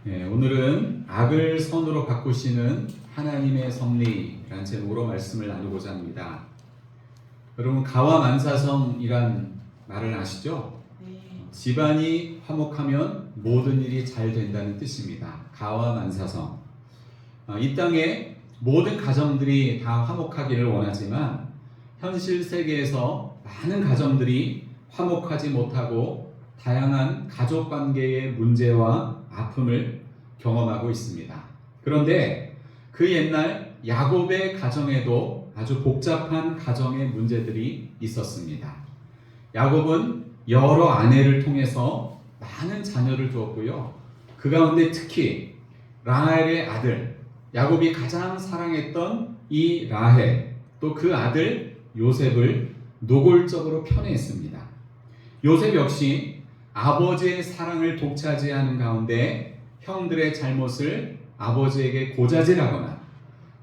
오늘은 악을 선으로 바꾸시는 하나님의 섭리라는 제목으로 말씀을 나누고자 합니다. 여러분, 가와만사성이란 말을 아시죠? 집안이 화목하면 모든 일이 잘 된다는 뜻입니다. 가와만사성. 이 땅에 모든 가정들이 다 화목하기를 원하지만 현실 세계에서 많은 가정들이 화목하지 못하고 다양한 가족 관계의 문제와 아픔을 경험하고 있습니다. 그런데 그 옛날 야곱의 가정에도 아주 복잡한 가정의 문제들이 있었습니다. 야곱은 여러 아내를 통해서 많은 자녀를 두었고요. 그 가운데 특히 라헬의 아들, 야곱이 가장 사랑했던 이 라헬, 또 그 아들 요셉을 노골적으로 편애했습니다. 요셉 역시 아버지의 사랑을 독차지하는 가운데 형들의 잘못을 아버지에게 고자질하거나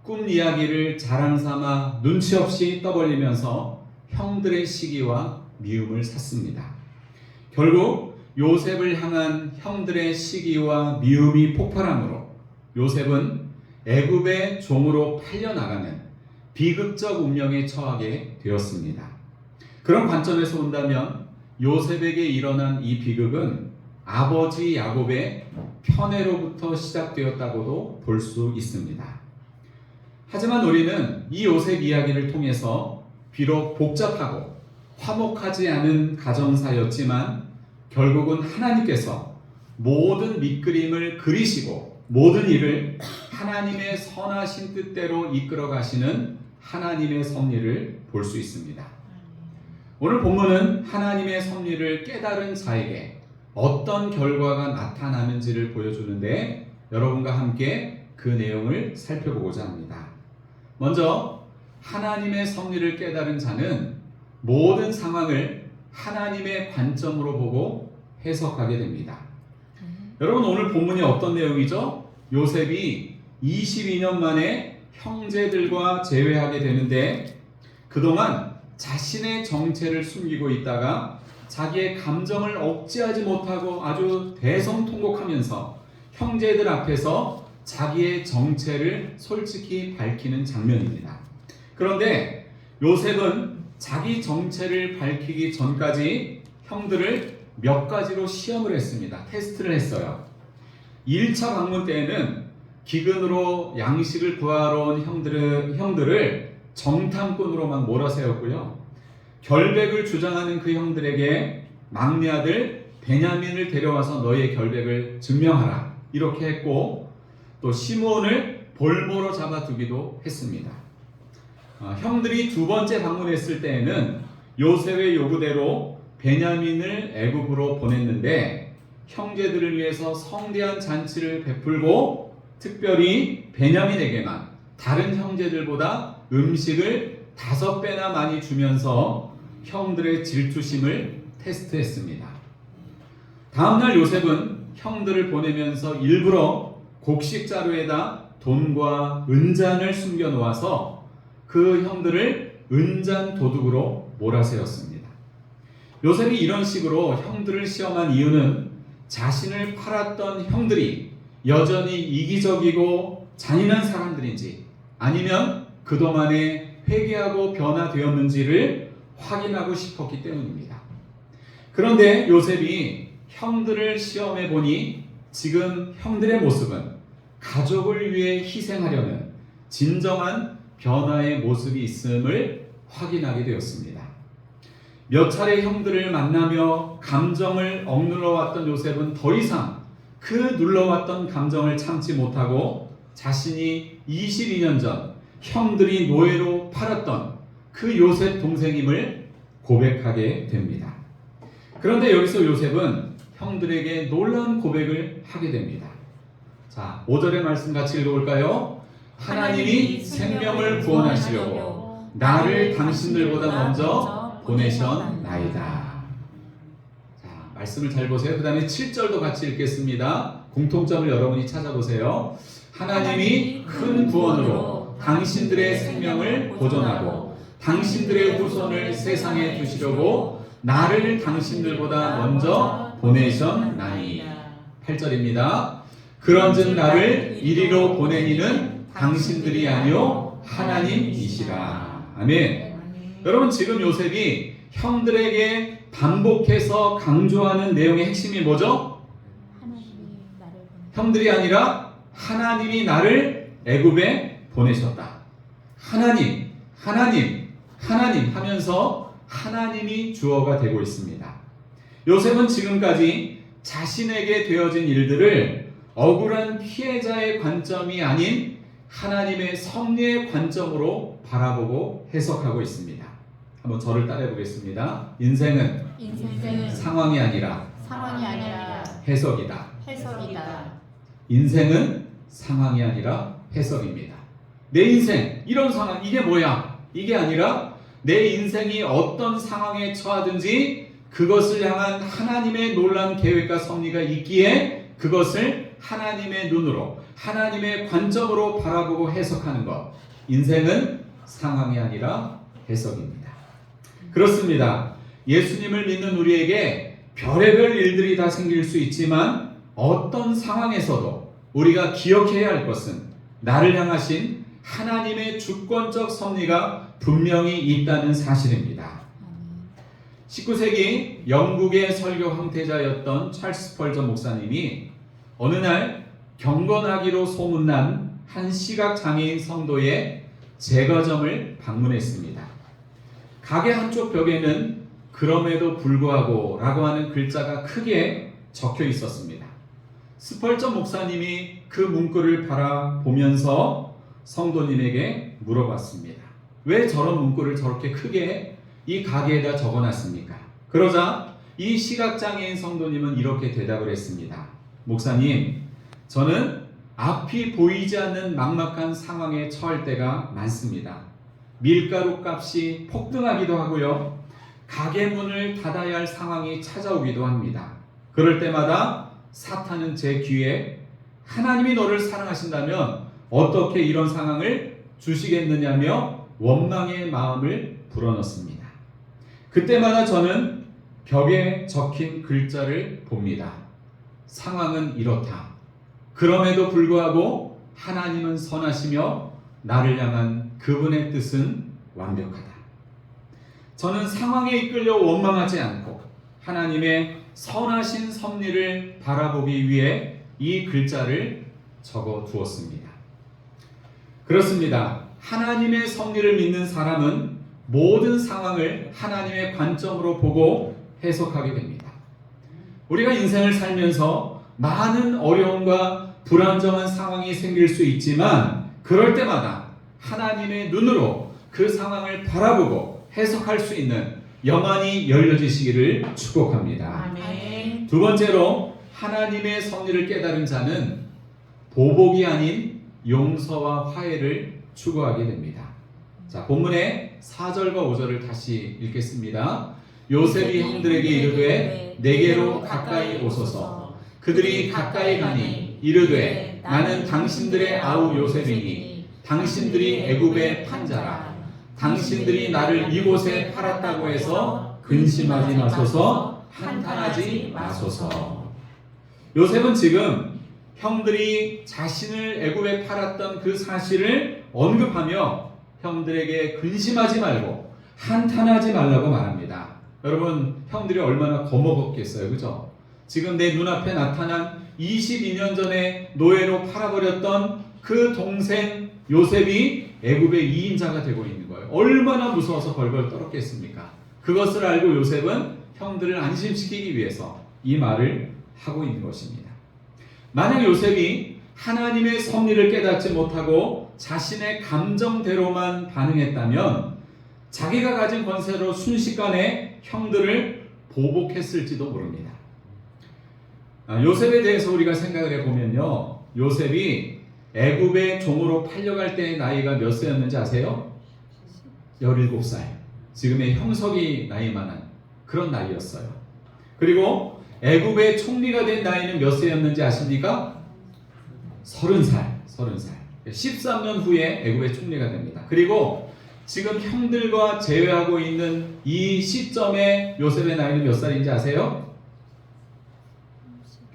꿈 이야기를 자랑 삼아 눈치 없이 떠벌리면서 형들의 시기와 미움을 샀습니다. 결국 요셉을 향한 형들의 시기와 미움이 폭발함으로 요셉은 애굽의 종으로 팔려나가는 비극적 운명에 처하게 되었습니다. 그런 관점에서 본다면 요셉에게 일어난 이 비극은 아버지 야곱의 편애로부터 시작되었다고도 볼 수 있습니다. 하지만 우리는 이 요셉 이야기를 통해서 비록 복잡하고 화목하지 않은 가정사였지만 결국은 하나님께서 모든 밑그림을 그리시고 모든 일을 하나님의 선하신 뜻대로 이끌어 가시는 하나님의 섭리를 볼 수 있습니다. 오늘 본문은 하나님의 섭리를 깨달은 자에게 어떤 결과가 나타나는지를 보여주는데 여러분과 함께 그 내용을 살펴보고자 합니다. 먼저 하나님의 섭리를 깨달은 자는 모든 상황을 하나님의 관점으로 보고 해석하게 됩니다. 여러분, 오늘 본문이 어떤 내용이죠? 요셉이 22년 만에 형제들과 재회하게 되는데 그동안 자신의 정체를 숨기고 있다가 자기의 감정을 억제하지 못하고 아주 대성통곡하면서 형제들 앞에서 자기의 정체를 솔직히 밝히는 장면입니다. 그런데 요셉은 자기 정체를 밝히기 전까지 형들을 몇 가지로 시험을 했습니다. 테스트를 했어요. 1차 방문 때에는 기근으로 양식을 구하러 온 형들을 정탐꾼으로만 몰아세웠고요. 결백을 주장하는 그 형들에게 막내 아들 베냐민을 데려와서 너희의 결백을 증명하라 이렇게 했고, 또 시므온을 볼모로 잡아두기도 했습니다. 형들이 두 번째 방문했을 때에는 요셉의 요구대로 베냐민을 애굽으로 보냈는데 형제들을 위해서 성대한 잔치를 베풀고 특별히 베냐민에게만 다른 형제들보다 음식을 5배나 많이 주면서 형들의 질투심을 테스트했습니다. 다음날 요셉은 형들을 보내면서 일부러 곡식 자루에다 돈과 은잔을 숨겨 놓아서 그 형들을 은잔 도둑으로 몰아세웠습니다. 요셉이 이런 식으로 형들을 시험한 이유는 자신을 팔았던 형들이 여전히 이기적이고 잔인한 사람들인지 아니면 그동안에 회개하고 변화되었는지를 확인하고 싶었기 때문입니다. 그런데 요셉이 형들을 시험해 보니 지금 형들의 모습은 가족을 위해 희생하려는 진정한 변화의 모습이 있음을 확인하게 되었습니다. 몇 차례 형들을 만나며 감정을 억눌러 왔던 요셉은 더 이상 그 눌러왔던 감정을 참지 못하고 자신이 22년 전 형들이 노예로 팔았던 그 요셉 동생임을 고백하게 됩니다. 그런데 여기서 요셉은 형들에게 놀라운 고백을 하게 됩니다. 자, 5절의 말씀 같이 읽어볼까요? 하나님이 생명을 구원하시려고 나를 당신들보다 먼저 보내셨나이다. 자, 말씀을 잘 보세요. 그 다음에 7절도 같이 읽겠습니다. 공통점을 여러분이 찾아보세요. 하나님이 큰 구원으로 당신들의 생명을 보존하고 당신들의 후손을 세상에 두시려고 나를 당신들보다 먼저 보내셨나니. 8절입니다. 그런즉 나를 이리로 보내니는 당신들이 아니요 하나님이시라. 아멘. 여러분, 지금 요셉이 형들에게 반복해서 강조하는 내용의 핵심이 뭐죠? 형들이 아니라 하나님이 나를 애굽에 보내셨다. 하나님 하면서 하나님이 주어가 되고 있습니다. 요셉은 지금까지 자신에게 되어진 일들을 억울한 피해자의 관점이 아닌 하나님의 섭리의 관점으로 바라보고 해석하고 있습니다. 한번 저를 따라해 보겠습니다. 인생은 상황이 아니라 해석이다. 인생은 상황이 아니라 해석입니다. 내 인생, 이런 상황, 이게 뭐야? 이게 아니라 내 인생이 어떤 상황에 처하든지 그것을 향한 하나님의 놀라운 계획과 섭리가 있기에 그것을 하나님의 눈으로, 하나님의 관점으로 바라보고 해석하는 것. 인생은 상황이 아니라 해석입니다. 그렇습니다. 예수님을 믿는 우리에게 별의별 일들이 다 생길 수 있지만 어떤 상황에서도 우리가 기억해야 할 것은 나를 향하신 하나님의 주권적 섭리가 분명히 있다는 사실입니다. 19세기 영국의 설교 황태자였던 찰스 스펄전 목사님이 어느 날 경건하기로 소문난 한 시각장애인 성도의 제과점을 방문했습니다. 가게 한쪽 벽에는 그럼에도 불구하고 라고 하는 글자가 크게 적혀 있었습니다. 스펄전 목사님이 그 문구를 바라보면서 성도님에게 물어봤습니다. 왜 저런 문구를 저렇게 크게 이 가게에다 적어놨습니까? 그러자 이 시각장애인 성도님은 이렇게 대답을 했습니다. 목사님, 저는 앞이 보이지 않는 막막한 상황에 처할 때가 많습니다. 밀가루 값이 폭등하기도 하고요. 가게 문을 닫아야 할 상황이 찾아오기도 합니다. 그럴 때마다 사탄은 제 귀에 하나님이 너를 사랑하신다면 어떻게 이런 상황을 주시겠느냐며 원망의 마음을 불어넣습니다. 그때마다 저는 벽에 적힌 글자를 봅니다. 상황은 이렇다. 그럼에도 불구하고 하나님은 선하시며 나를 향한 그분의 뜻은 완벽하다. 저는 상황에 이끌려 원망하지 않고 하나님의 선하신 섭리를 바라보기 위해 이 글자를 적어 두었습니다. 그렇습니다. 하나님의 섭리를 믿는 사람은 모든 상황을 하나님의 관점으로 보고 해석하게 됩니다. 우리가 인생을 살면서 많은 어려움과 불안정한 상황이 생길 수 있지만 그럴 때마다 하나님의 눈으로 그 상황을 바라보고 해석할 수 있는 영안이 열려지시기를 축복합니다. 아멘. 두 번째로 하나님의 섭리를 깨달은 자는 보복이 아닌 용서와 화해를 추구하게 됩니다. 자, 본문의 4절과 5절을 다시 읽겠습니다. 요셉이 형들에게 이르되 내게로 가까이 오소서. 그들이 가까이 가니 이르되 나는 당신들의 아우 요셉이니 당신들이 애굽의 판자라. 당신들이 나를 이곳에 팔았다고 해서 근심하지 마소서, 한탄하지 마소서. 요셉은 지금 형들이 자신을 애굽에 팔았던 그 사실을 언급하며 형들에게 근심하지 말고 한탄하지 말라고 말합니다. 여러분, 형들이 얼마나 겁먹었겠어요, 그죠? 지금 내 눈앞에 나타난 22년 전에 노예로 팔아버렸던 그 동생 요셉이 애굽의 2인자가 되고 있는 거예요. 얼마나 무서워서 벌벌 떨었겠습니까? 그것을 알고 요셉은 형들을 안심시키기 위해서 이 말을 하고 있는 것입니다. 만약 요셉이 하나님의 섭리를 깨닫지 못하고 자신의 감정대로만 반응했다면 자기가 가진 권세로 순식간에 형들을 보복했을지도 모릅니다. 요셉에 대해서 우리가 생각을 해보면요, 요셉이 애굽의 종으로 팔려갈 때의 나이가 몇 세였는지 아세요? 17살. 지금의 형석이 나이만한 그런 나이였어요. 그리고 애굽의 총리가 된 나이는 몇 세였는지 아십니까? 30살. 13년 후에 애굽의 총리가 됩니다. 그리고 지금 형들과 제외하고 있는 이 시점에 요셉의 나이는 몇 살인지 아세요?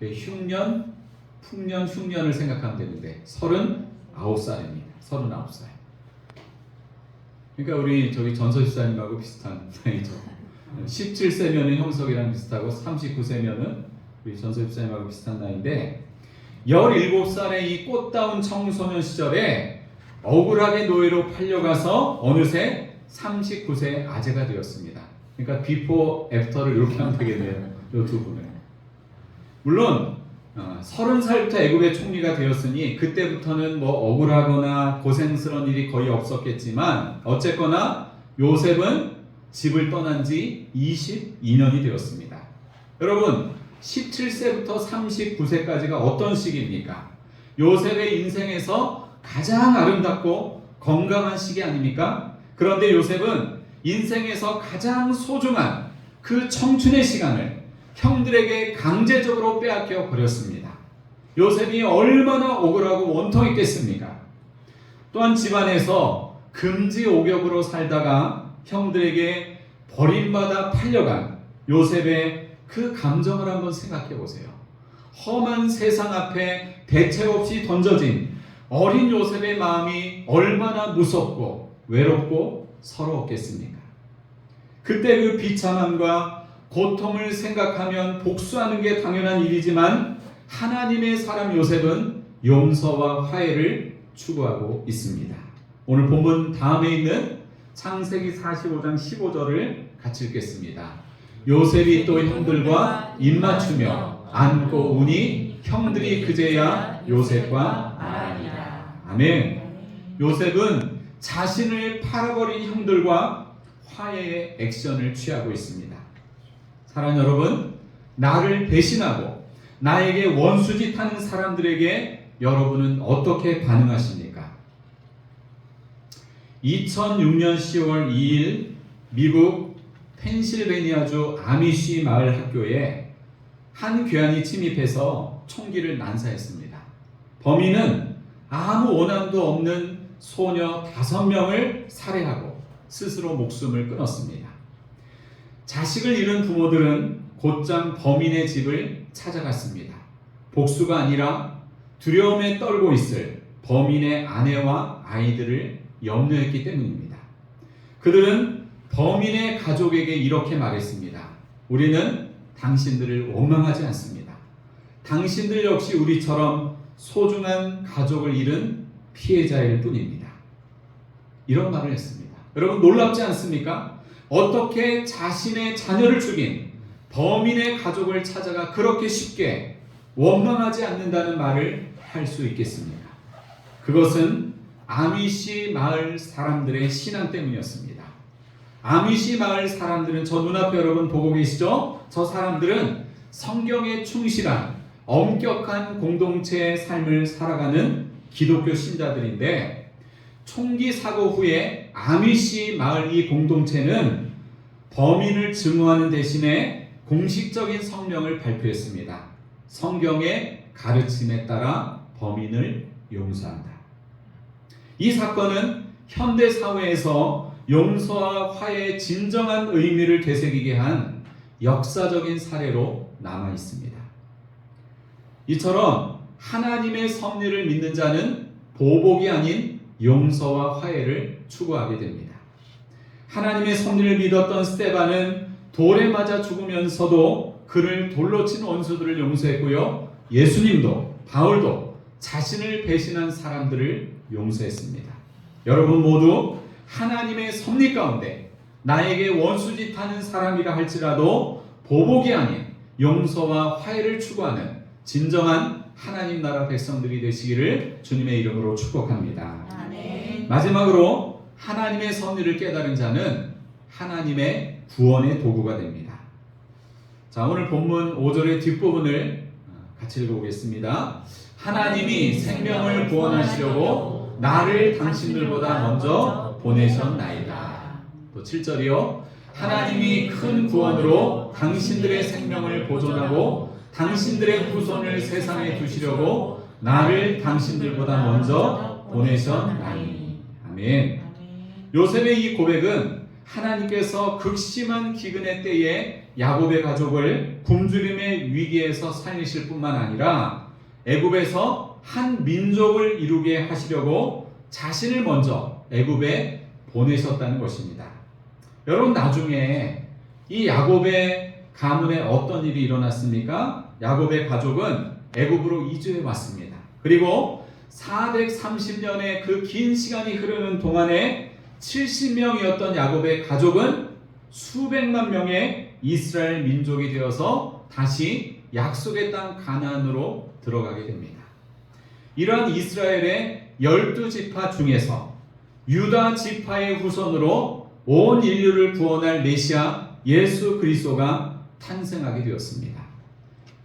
흉년 풍년, 흉년을 생각하면 되는데 39살입니다. 39살. 그러니까 우리 저기 전서 집사님하고 비슷한 나이죠. 17세면은 형석이랑 비슷하고 39세면은 우리 전서 집사님하고 비슷한 나이인데 17살의 이 꽃다운 청소년 시절에 억울하게 노예로 팔려가서 어느새 39세 아재가 되었습니다. 그러니까 비포 애프터를 이렇게 하면 되겠네요. 이 두 분을. 물론 30살부터 애굽의 총리가 되었으니 그때부터는 뭐 억울하거나 고생스러운 일이 거의 없었겠지만 어쨌거나 요셉은 집을 떠난 지 22년이 되었습니다. 여러분 17세부터 39세까지가 어떤 시기입니까? 요셉의 인생에서 가장 아름답고 건강한 시기 아닙니까? 그런데 요셉은 인생에서 가장 소중한 그 청춘의 시간을 형들에게 강제적으로 빼앗겨 버렸습니다. 요셉이 얼마나 억울하고 원통했겠습니까? 또한 집안에서 금지옥역으로 살다가 형들에게 버림받아 팔려간 요셉의 그 감정을 한번 생각해 보세요. 험한 세상 앞에 대책 없이 던져진 어린 요셉의 마음이 얼마나 무섭고 외롭고 서러웠겠습니까? 그때 그 비참함과 고통을 생각하면 복수하는 게 당연한 일이지만 하나님의 사람 요셉은 용서와 화해를 추구하고 있습니다. 오늘 본문 다음에 있는 창세기 45장 15절을 같이 읽겠습니다. 요셉이 또 형들과 입맞추며 안고 우니 형들이 그제야 요셉과 말하니라. 아멘. 요셉은 자신을 팔아버린 형들과 화해의 액션을 취하고 있습니다. 사랑하는 여러분, 나를 배신하고 나에게 원수짓하는 사람들에게 여러분은 어떻게 반응하십니까? 2006년 10월 2일 미국 펜실베니아주 아미쉬 마을 학교에 한 괴한이 침입해서 총기를 난사했습니다. 범인은 아무 원한도 없는 소녀 5명을 살해하고 스스로 목숨을 끊었습니다. 자식을 잃은 부모들은 곧장 범인의 집을 찾아갔습니다. 복수가 아니라 두려움에 떨고 있을 범인의 아내와 아이들을 염려했기 때문입니다. 그들은 범인의 가족에게 이렇게 말했습니다. 우리는 당신들을 원망하지 않습니다. 당신들 역시 우리처럼 소중한 가족을 잃은 피해자일 뿐입니다. 이런 말을 했습니다. 여러분 놀랍지 않습니까? 어떻게 자신의 자녀를 죽인 범인의 가족을 찾아가 그렇게 쉽게 원망하지 않는다는 말을 할 수 있겠습니까? 그것은 아미시 마을 사람들의 신앙 때문이었습니다. 아미시 마을 사람들은 저 눈앞에 여러분 보고 계시죠? 저 사람들은 성경에 충실한 엄격한 공동체의 삶을 살아가는 기독교 신자들인데 총기 사고 후에 아미시 마을 이 공동체는 범인을 증오하는 대신에 공식적인 성명을 발표했습니다. 성경의 가르침에 따라 범인을 용서한다. 이 사건은 현대 사회에서 용서와 화해의 진정한 의미를 되새기게 한 역사적인 사례로 남아 있습니다. 이처럼 하나님의 섭리를 믿는 자는 보복이 아닌 용서와 화해를 추구하게 됩니다. 하나님의 섭리를 믿었던 스데반은 돌에 맞아 죽으면서도 그를 돌로 친 원수들을 용서했고요. 예수님도 바울도 자신을 배신한 사람들을 용서했습니다. 여러분 모두 하나님의 섭리 가운데 나에게 원수짓하는 사람이라 할지라도 보복이 아닌 용서와 화해를 추구하는 진정한 하나님 나라 백성들이 되시기를 주님의 이름으로 축복합니다. 아멘. 마지막으로 하나님의 섭리를 깨달은 자는 하나님의 구원의 도구가 됩니다. 자, 오늘 본문 5절의 뒷부분을 같이 읽어보겠습니다. 하나님이 생명을 구원하시려고 나를 당신들보다 먼저 보내셨나이다. 또 7절이요. 하나님이 큰 구원으로 당신들의 생명을 보존하고 당신들의 후손을 세상에 두시려고 나를 당신들보다 먼저 보내셨나니. 아멘. 요셉의 이 고백은 하나님께서 극심한 기근의 때에 야곱의 가족을 굶주림의 위기에서 살리실 뿐만 아니라 애굽에서 한 민족을 이루게 하시려고 자신을 먼저 애굽에 보내셨다는 것입니다. 여러분, 나중에 이 야곱의 가문에 어떤 일이 일어났습니까? 야곱의 가족은 애굽으로 이주해 왔습니다. 그리고 430년의 그 긴 시간이 흐르는 동안에 70명이었던 야곱의 가족은 수백만 명의 이스라엘 민족이 되어서 다시 약속의 땅 가나안으로 들어가게 됩니다. 이러한 이스라엘의 12지파 중에서 유다 지파의 후손으로 온 인류를 구원할 메시아 예수 그리스도가 탄생하게 되었습니다.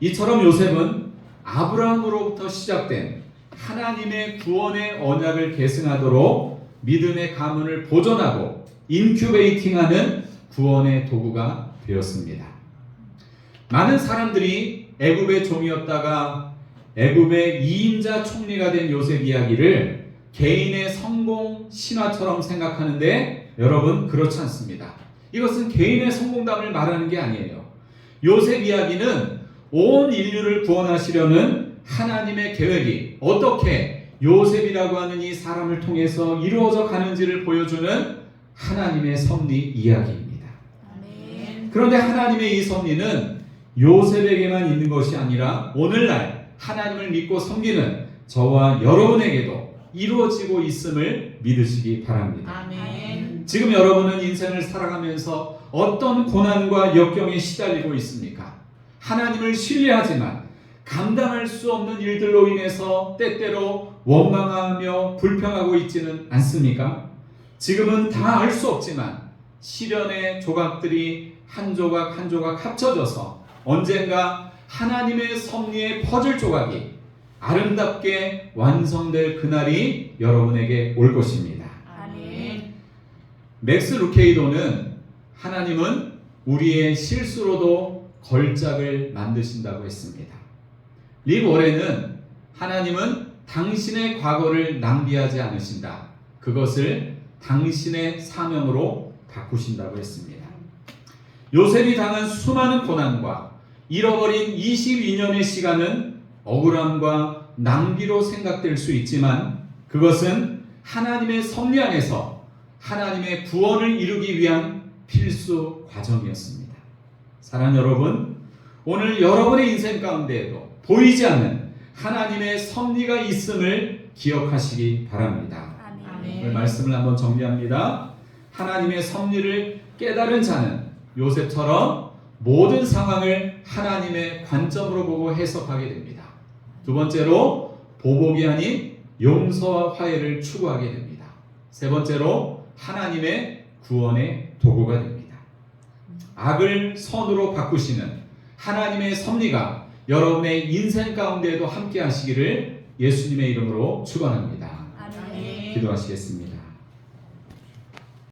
이처럼 요셉은 아브라함으로부터 시작된 하나님의 구원의 언약을 계승하도록 믿음의 가문을 보존하고 인큐베이팅하는 구원의 도구가 되었습니다. 많은 사람들이 애굽의 종이었다가 애굽의 2인자 총리가 된 요셉 이야기를 개인의 성공 신화처럼 생각하는데 여러분, 그렇지 않습니다. 이것은 개인의 성공담을 말하는 게 아니에요. 요셉 이야기는 온 인류를 구원하시려는 하나님의 계획이 어떻게 요셉이라고 하는 이 사람을 통해서 이루어져 가는지를 보여주는 하나님의 섭리 이야기입니다. 아멘. 그런데 하나님의 이 섭리는 요셉에게만 있는 것이 아니라 오늘날 하나님을 믿고 섬기는 저와 여러분에게도 이루어지고 있음을 믿으시기 바랍니다. 아멘. 지금 여러분은 인생을 살아가면서 어떤 고난과 역경에 시달리고 있습니까? 하나님을 신뢰하지만 감당할 수 없는 일들로 인해서 때때로 원망하며 불평하고 있지는 않습니까? 지금은 다 알 수 없지만 시련의 조각들이 한 조각 한 조각 합쳐져서 언젠가 하나님의 섭리의 퍼즐 조각이 아름답게 완성될 그날이 여러분에게 올 것입니다. 아멘. 맥스 루케이도는 하나님은 우리의 실수로도 걸작을 만드신다고 했습니다. 릭 워렌은 하나님은 당신의 과거를 낭비하지 않으신다. 그것을 당신의 사명으로 바꾸신다고 했습니다. 요셉이 당한 수많은 고난과 잃어버린 22년의 시간은 억울함과 낭비로 생각될 수 있지만 그것은 하나님의 섭리 안에서 하나님의 구원을 이루기 위한 필수 과정이었습니다. 사랑하는 여러분, 오늘 여러분의 인생 가운데에도 보이지 않는 하나님의 섭리가 있음을 기억하시기 바랍니다. 아멘. 오늘 말씀을 한번 정리합니다. 하나님의 섭리를 깨달은 자는 요셉처럼 모든 상황을 하나님의 관점으로 보고 해석하게 됩니다. 두 번째로 보복이 아닌 용서와 화해를 추구하게 됩니다. 세 번째로 하나님의 구원의 도구가 됩니다. 악을 선으로 바꾸시는 하나님의 섭리가 여러분의 인생 가운데에도 함께 하시기를 예수님의 이름으로 축원합니다. 아멘. 기도하시겠습니다.